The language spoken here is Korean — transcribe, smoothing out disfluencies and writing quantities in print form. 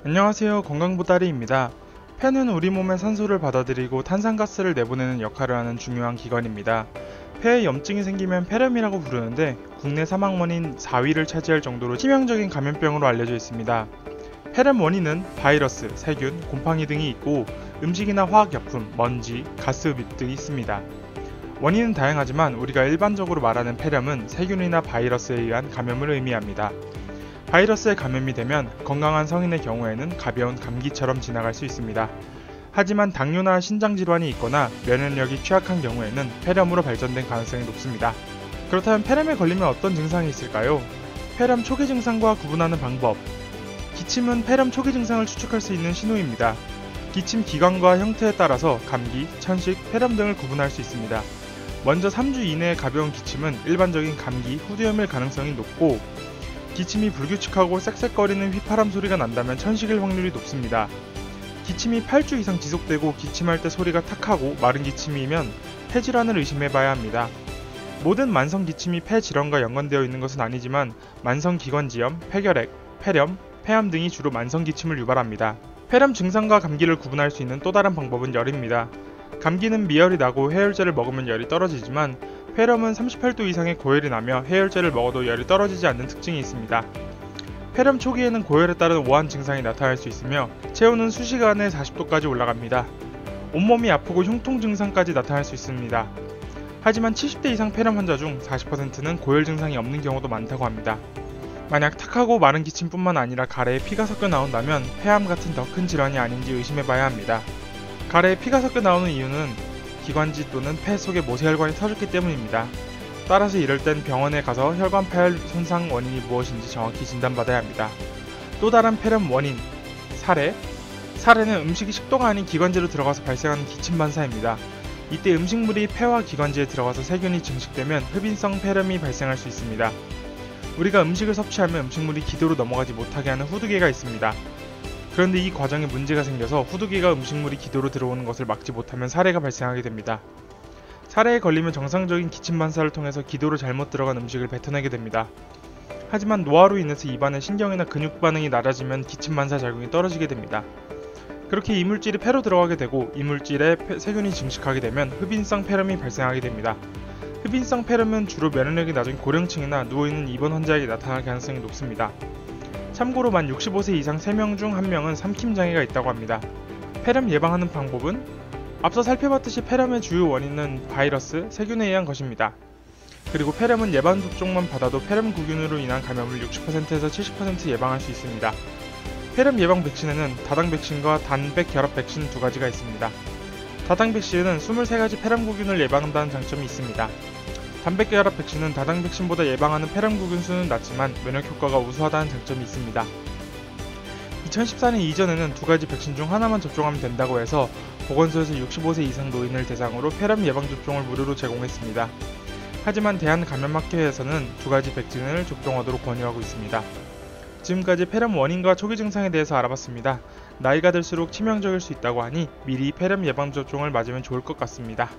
안녕하세요. 건강보다리입니다. 폐는 우리 몸의 산소를 받아들이고 탄산가스를 내보내는 역할을 하는 중요한 기관입니다. 폐에 염증이 생기면 폐렴이라고 부르는데 국내 사망 원인 4위를 차지할 정도로 치명적인 감염병으로 알려져 있습니다. 폐렴 원인은 바이러스, 세균, 곰팡이 등이 있고 음식이나 화학약품, 먼지, 가스흡입 등이 있습니다. 원인은 다양하지만 우리가 일반적으로 말하는 폐렴은 세균이나 바이러스에 의한 감염을 의미합니다. 바이러스에 감염이 되면 건강한 성인의 경우에는 가벼운 감기처럼 지나갈 수 있습니다. 하지만 당뇨나 신장질환이 있거나 면역력이 취약한 경우에는 폐렴으로 발전된 가능성이 높습니다. 그렇다면 폐렴에 걸리면 어떤 증상이 있을까요? 폐렴 초기 증상과 구분하는 방법. 기침은 폐렴 초기 증상을 추측할 수 있는 신호입니다. 기침 기간과 형태에 따라서 감기, 천식, 폐렴 등을 구분할 수 있습니다. 먼저 3주 이내의 가벼운 기침은 일반적인 감기, 후두염일 가능성이 높고 기침이 불규칙하고 쌕쌕거리는 휘파람 소리가 난다면 천식일 확률이 높습니다. 기침이 8주 이상 지속되고 기침할 때 소리가 탁하고 마른 기침이면 폐질환을 의심해봐야 합니다. 모든 만성 기침이 폐질환과 연관되어 있는 것은 아니지만 만성기관지염, 폐결핵, 폐렴, 폐암 등이 주로 만성 기침을 유발합니다. 폐렴 증상과 감기를 구분할 수 있는 또 다른 방법은 열입니다. 감기는 미열이 나고 해열제를 먹으면 열이 떨어지지만 폐렴은 38도 이상의 고열이 나며 해열제를 먹어도 열이 떨어지지 않는 특징이 있습니다. 폐렴 초기에는 고열에 따른 오한 증상이 나타날 수 있으며 체온은 수시간에 40도까지 올라갑니다. 온몸이 아프고 흉통 증상까지 나타날 수 있습니다. 하지만 70대 이상 폐렴 환자 중 40%는 고열 증상이 없는 경우도 많다고 합니다. 만약 탁하고 마른 기침뿐만 아니라 가래에 피가 섞여 나온다면 폐암 같은 더 큰 질환이 아닌지 의심해봐야 합니다. 가래에 피가 섞여 나오는 이유는 기관지 또는 폐 속에 모세혈관이 터졌기 때문입니다. 따라서 이럴 땐 병원에 가서 혈관 파열 손상 원인이 무엇인지 정확히 진단받아야 합니다. 또 다른 폐렴 원인, 사례. 사례는 음식이 식도가 아닌 기관지로 들어가서 발생하는 기침 반사입니다. 이때 음식물이 폐와 기관지에 들어가서 세균이 증식되면 흡인성 폐렴이 발생할 수 있습니다. 우리가 음식을 섭취하면 음식물이 기도로 넘어가지 못하게 하는 후두개가 있습니다. 그런데 이 과정에 문제가 생겨서 후두개가 음식물이 기도로 들어오는 것을 막지 못하면 사례가 발생하게 됩니다. 사례에 걸리면 정상적인 기침 반사를 통해서 기도로 잘못 들어간 음식을 뱉어내게 됩니다. 하지만 노화로 인해서 입안의 신경이나 근육 반응이 낮아지면 기침 반사 작용이 떨어지게 됩니다. 그렇게 이물질이 폐로 들어가게 되고 이물질에 세균이 증식하게 되면 흡인성 폐렴이 발생하게 됩니다. 흡인성 폐렴은 주로 면역력이 낮은 고령층이나 누워있는 입원 환자에게 나타날 가능성이 높습니다. 참고로 만 65세 이상 3명 중 1명은 삼킴장애가 있다고 합니다. 폐렴 예방하는 방법은 앞서 살펴봤듯이 폐렴의 주요 원인은 바이러스, 세균에 의한 것입니다. 그리고 폐렴은 예방접종만 받아도 폐렴구균으로 인한 감염을 60%에서 70% 예방할 수 있습니다. 폐렴 예방 백신에는 다당 백신과 단백 결합 백신 두 가지가 있습니다. 다당 백신은 23가지 폐렴구균을 예방한다는 장점이 있습니다. 단백 결합 백신은 다당 백신보다 예방하는 폐렴구균 수는 낮지만 면역 효과가 우수하다는 장점이 있습니다. 2014년 이전에는 두 가지 백신 중 하나만 접종하면 된다고 해서 보건소에서 65세 이상 노인을 대상으로 폐렴 예방접종을 무료로 제공했습니다. 하지만 대한감염학회에서는 두 가지 백신을 접종하도록 권유하고 있습니다. 지금까지 폐렴 원인과 초기 증상에 대해서 알아봤습니다. 나이가 들수록 치명적일 수 있다고 하니 미리 폐렴 예방접종을 맞으면 좋을 것 같습니다.